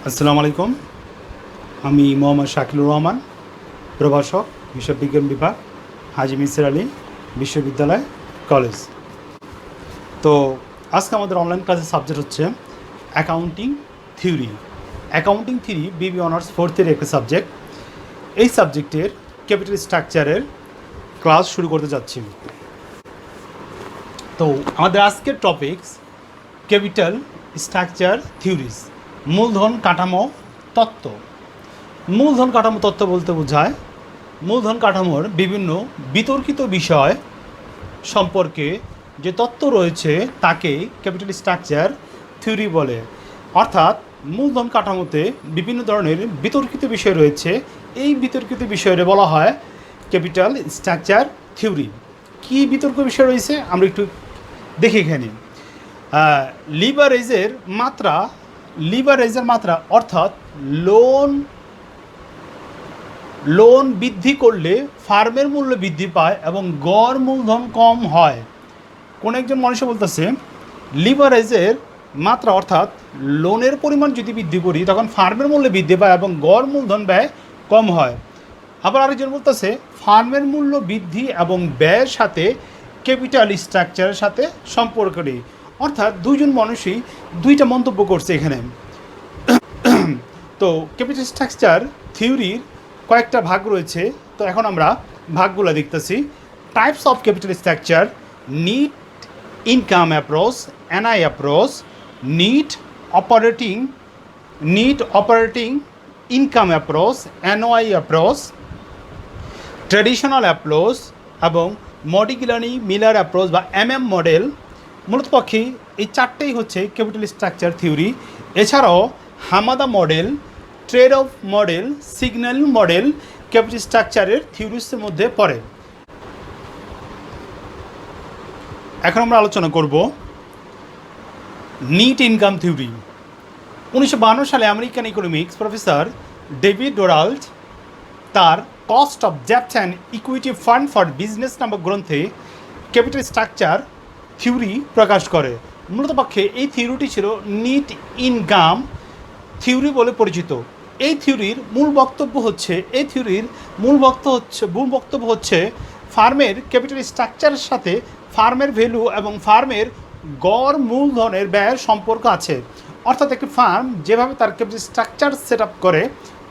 আসসালামু আলাইকুম। আমি মোহাম্মদ শাকিলুর রহমান, প্রভাষক, হিসাব বিজ্ঞান বিভাগ, হাজী মিসির আলী বিশ্ববিদ্যালয় কলেজ। তো আজকে আমাদের অনলাইন ক্লাসের সাবজেক্ট হচ্ছে অ্যাকাউন্টিং থিওরি। অ্যাকাউন্টিং থিওরি বিবি অনার্স ফোর্থের একটা সাবজেক্ট। এই সাবজেক্টের ক্যাপিটাল স্ট্রাকচারের ক্লাস শুরু করতে যাচ্ছি। তো আমাদের আজকের টপিকস ক্যাপিটাল স্ট্রাকচার থিওরিজ, মূলধন কাঠামো তত্ত্ব। মূলধন কাঠামো তত্ত্ব বলতে বোঝায় মূলধন কাঠামোর বিভিন্ন বিতর্কিত বিষয় সম্পর্কে যে তত্ত্ব রয়েছে তাকে ক্যাপিটাল স্ট্রাকচার থিওরি বলে। অর্থাৎ মূলধন কাঠামোতে বিভিন্ন ধরনের বিতর্কিত বিষয় রয়েছে, এই বিতর্কিত বিষয়ে বলা হয় ক্যাপিটাল স্ট্রাকচার থিওরি। কী বিতর্ক বিষয় রয়েছে আমরা একটু দেখি এখানে। লিভারেজের মাত্রা অর্থাৎ লোন বৃদ্ধি করলে ফার্মের মূল্য বৃদ্ধি পায় এবং গড় মূলধন কম হয়। কোন একজন মানুষে বলতেছে লিভারেজের মাত্রা অর্থাৎ লোনের পরিমাণ যদি বৃদ্ধি করি তখন ফার্মের মূল্য বৃদ্ধি পায় এবং গড় মূলধন ব্যয় কম হয়। আবার আরেকজন বলতেছে ফার্মের মূল্য বৃদ্ধি এবং ব্যয়ের সাথে ক্যাপিটাল স্ট্রাকচারের সাথে সম্পর্ক নেই। অর্থাৎ দুইজন মানুষই দুইটা মন্তব্য করছে এখানে। তো ক্যাপিটাল স্ট্রাকচার থিওরির কয়েকটা ভাগ রয়েছে। তো এখন আমরা ভাগগুলো দেখতেছি। Types of capital structure: net income approach, NI approach, net operating income approach, NOI approach, traditional approach এবং মডিকুলারি মিলার অ্যাপ্রোচ বা এমএম মডেল। মূলত পক্ষে এই চারটেই হচ্ছে ক্যাপিটাল স্ট্রাকচার থিওরি। এছাড়াও Hamada model, trade off model, signal model capital স্ট্রাকচারের থিওরিসের মধ্যে পড়ে। এখন আমরা আলোচনা করব নিট ইনকাম থিওরি। 1952 সালে American economics professor David Donald তার কস্ট অফ ডেপ্ট and equity fund for business নামক গ্রন্থে ক্যাপিটাল স্ট্রাকচার থিওরি প্রকাশ করে। মূলত পক্ষে এই থিওরিটি ছিল নিট ইনকাম থিওরি বলে পরিচিত। এই থিওরির মূল বক্তব্য হচ্ছে ফার্মের ক্যাপিটাল স্ট্রাকচারের সাথে ফার্মের ভ্যালু এবং ফার্মের গড় মূলধনের ব্যয়ের সম্পর্ক আছে। অর্থাৎ একটি ফার্ম যেভাবে তার ক্যাপিটাল স্ট্রাকচার সেট আপ করে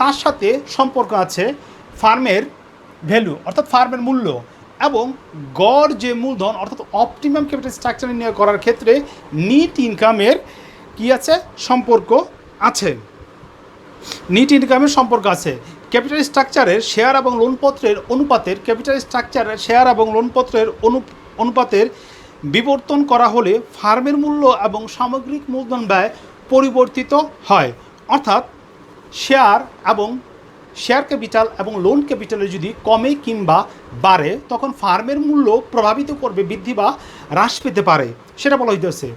তার সাথে সম্পর্ক আছে ফার্মের ভ্যালু অর্থাৎ ফার্মের মূল্য এবং গড় যে মূলধন অর্থাৎ অপটিমাম ক্যাপিটাল স্ট্রাকচার নির্ণয় করার ক্ষেত্রে নিট ইনকামের কী আছে সম্পর্ক আছে। নিট ইনকামের সম্পর্ক আছে। ক্যাপিটাল স্ট্রাকচারের শেয়ার এবং লোনপত্রের অনুপাতের বিবর্তন করা হলে ফার্মের মূল্য এবং সামগ্রিক মূলধন ব্যয় পরিবর্তিত হয়। অর্থাৎ শেয়ার ক্যাপিটাল এবং লোন ক্যাপিটালে যদি কমে কিংবা বাড়ে তখন ফার্মের মূল্য প্রভাবিত করবে, বৃদ্ধি বা হ্রাস পেতে পারে, সেটা বলা হইতেছে।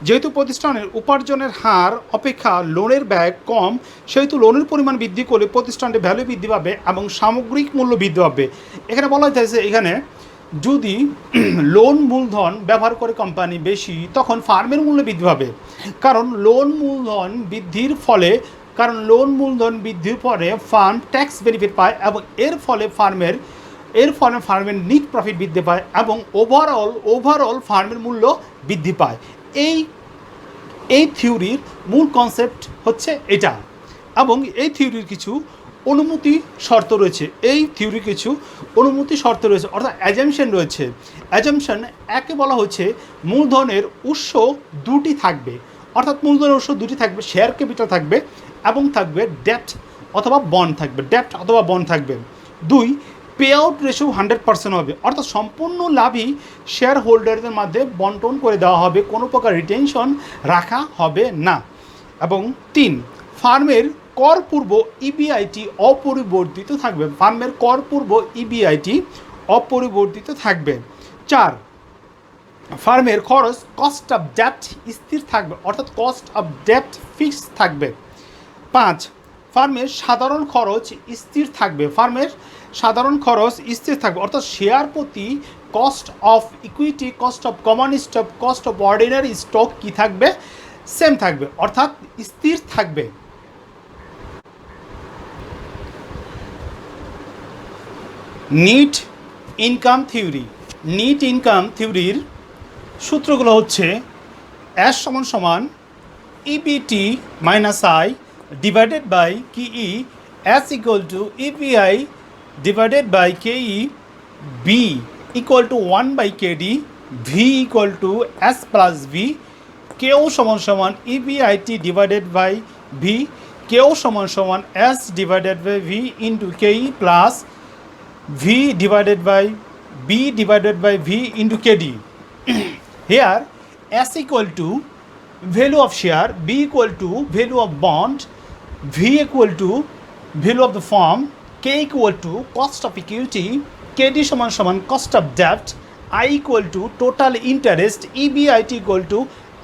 যেহেতু প্রতিষ্ঠানের উপার্জনের হার অপেক্ষা লোনের ব্যয় কম, সেহেতু লোনের পরিমাণ বৃদ্ধি করলে প্রতিষ্ঠানটির ভ্যালু বৃদ্ধি পাবে এবং সামগ্রিক মূল্য বৃদ্ধি পাবে। এখানে বলা হইতেছে এখানে যদি লোন মূলধন ব্যবহার করে কোম্পানি বেশি তখন ফার্মের মূল্য বৃদ্ধি পাবে, কারণ লোন মূলধন বৃদ্ধির পরে ফার্ম ট্যাক্স বেনিফিট পায় এবং এর ফলে ফার্মের নিট প্রফিট বৃদ্ধি পায় এবং ওভারঅল ফার্মের মূল্য বৃদ্ধি পায়। এই থিওরির মূল কনসেপ্ট হচ্ছে এটা এবং এই থিওরির কিছু অনুমতি শর্ত রয়েছে। অর্থাৎ অ্যাজাম্পশন রয়েছে। অ্যাজাম্পশন একে বলা হচ্ছে মূলধনের উৎস দুটি থাকবে, অর্থাৎ মূলধনের উৎস দুটি থাকবে, শেয়ার ক্যাপিটাল থাকবে এবং থাকবে ডেপ্ট অথবা বন্ড থাকবে। 2, পে আউট রেশিও 100% হবে, অর্থাৎ সম্পূর্ণ লাভই শেয়ার হোল্ডারদের মধ্যে বন্টন করে দেওয়া হবে, কোনো প্রকার রিটেনশন রাখা হবে না। এবং 3, ফার্মের করপূর্ব ইবিআইটি অপরিবর্তিত থাকবে। 4, ফার্মের কস্ট অফ ডেপ্ট স্থির থাকবে, অর্থাৎ কস্ট অফ ডেপ্ট ফিক্সড থাকবে। 5, ফার্মের সাধারণ খরচ স্থির থাকবে, অর্থাৎ শেয়ার প্রতি cost of equity, cost of common stock, cost of ordinary stock কী থাকবে, সেম থাকবে, অর্থাৎ স্থির থাকবে। Net income theory. Net income থিওরির সূত্রগুলো হচ্ছে অ্যাস সমান সমান EPT minus I divided by Ke, S equal to EPI divided by Ke, B equal to 1/kd, V equal to S plus V, কেও সমান সমান ইপিআইটি ডিভাইডেড বাই ভি, কেও সমান সমান S divided by V into K E plus v divided by b divided by v into kd. Here s equal to value of share, b equal to value of bond, v equal to value of the firm, k equal to cost of equity, kd সমান সমান cost of debt, I equal to total interest, EBIT equal to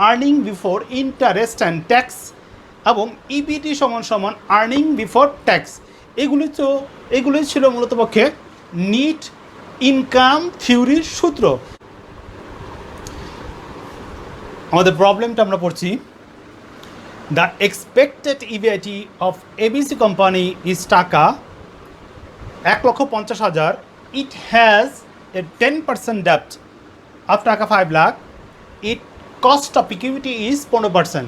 earning before interest and tax, এবং EBT সমান সমান earning before tax. এগুলি ছিল মূলত পক্ষে NEET income থিওরির সূত্র। আমাদের প্রবলেমটা আমরা পড়ছি, the expected EBIT of ABC company is টাকা 1,50,000, ইট হ্যাজ এ 10% ডেপ্ট অফ টাকা 5 lakh, it cost of equity is 15%।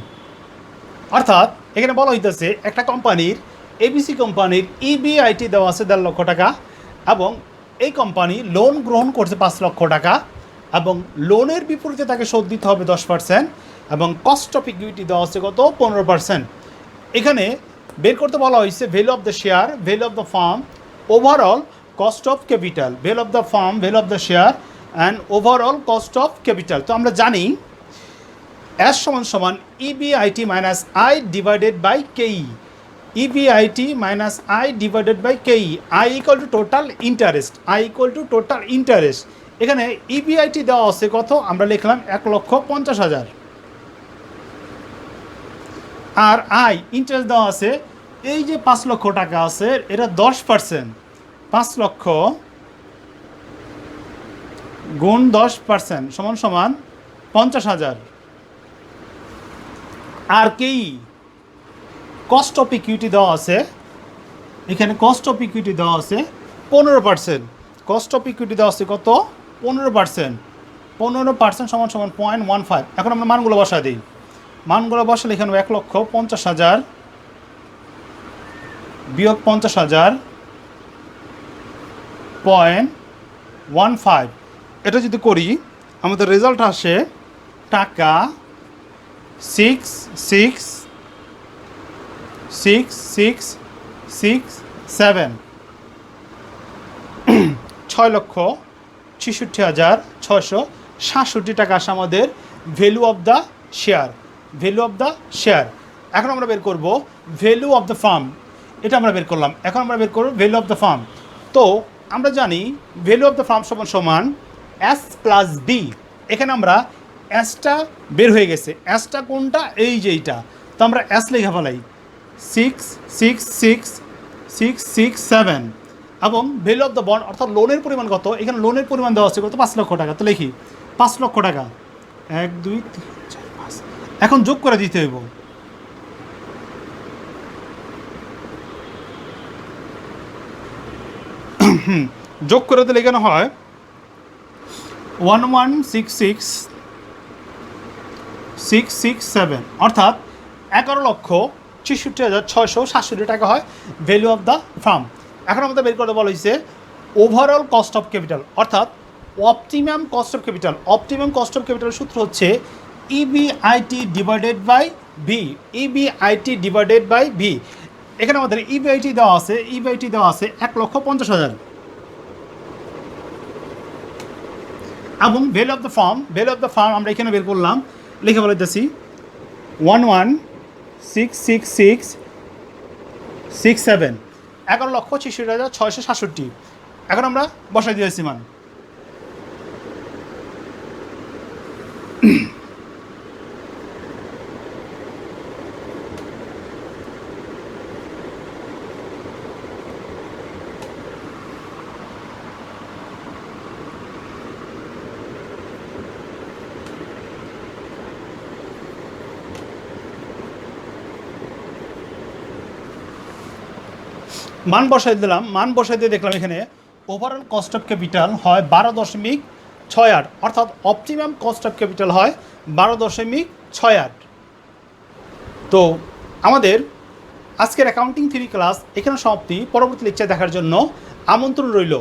অর্থাৎ এখানে বলা হইতেছে একটা কোম্পানির, এবিসি কোম্পানির ইবিআইটি দেওয়া আছে 1.5 লক্ষ টাকা, এবং এই কোম্পানি লোন গ্রহণ করছে 5 লক্ষ টাকা, এবং লোনের বিপরীতে তাকে শোধ দিতে হবে 10%, এবং কস্ট অফ ইকুইটি দেওয়া আছে কত 15%। এখানে বের করতে বলা হয়েছে value of the share, value of the firm, overall cost of capital, value of the firm, value of the share and overall cost of capital. তো আমরা জানি এস সমান সমান EBIT minus I divided by K E, EBIT minus I divided by KE, I equal to total interest, I equal to total interest। এখানে EBIT দেওয়া আছে কত, আমরা লিখলাম 1,50,000, আর আই ইন্টারেস্ট দেওয়া আছে এই যে 5 লক্ষ টাকা আছে, এটা 10%, 5 লক্ষ গুণ 10% সমান সমান 50,000, আর কেই কস্ট অফ ইকুইটি দেওয়া আছে, এখানে কস্ট অফ ইকুইটি দেওয়া আছে 15%, কস্ট অফ ইকুইটি দেওয়া আছে কত 15%, 15% সমান সমান 0.15। এখন আমরা মানগুলো বসা দিই, মানগুলো বসালে এখানে 1,50,000 বিয়োগ 50,000 0.15, এটা যদি করি আমাদের রেজাল্ট আসে টাকা 6,667, 6,66,667 টাকা আসে আমাদের value of the share, value of the share. এখন আমরা বের করব ভ্যালু অফ দ্য ফার্ম, এটা আমরা বের করলাম। এখন আমরা বের করব ভ্যালু অফ দ্য ফার্ম। তো আমরা জানি ভ্যালু অফ দ্য ফার্ম সমান সমান এস প্লাস বি। এখানে আমরা এসটা বের হয়ে গেছে, এসটা কোনটা, এই যে এইটা, তো আমরা এস লেখা ফেলাই 6,666,667, এবং ভ্যালু অফ দ্য বন্ড অর্থাৎ লোনের পরিমাণ কত, এখানে লোনের পরিমাণ দেওয়া আছে কত 5 লক্ষ টাকা, তো লিখি 5 লক্ষ টাকা, 1 2 3 4 5। এখন যোগ করে দিতে হইব, যোগ করে দিলে এখানে হয় 11,66,667, অর্থাৎ 11,66,667 টাকা হয় ভ্যালু অফ দ্য ফার্ম। এখন আমাদের বের করতে বলা হয়েছে ওভারঅল কস্ট অফ ক্যাপিটাল, অর্থাৎ optimum cost of capital. Optimum cost of ক্যাপিটালের সূত্র হচ্ছে EBIT divided by V, EBIT divided by V. এখানে আমাদের ইবিআইটি দেওয়া আছে, ইবিআইটি দেওয়া আছে 1,50,000, এবং value of the firm, value of the farm আমরা এখানে বের করলাম, লিখে বলে দিচ্ছি 11,666,67, 11,66,667। এখন আমরা বসাই দিয়েছি মান। মান বসাই দিলাম, মান বসাই দিয়ে দেখলাম এখানে ওভারঅল কস্ট অফ ক্যাপিটাল হয় 12.68, অর্থাৎ অপটিমাম কস্ট অফ ক্যাপিটাল হয় 12.68। তো আমাদের আজকের অ্যাকাউন্টিং থিওরি ক্লাস এখানে সমাপ্তি। পরবর্তী লেকচার দেখার জন্য আমন্ত্রণ রইল।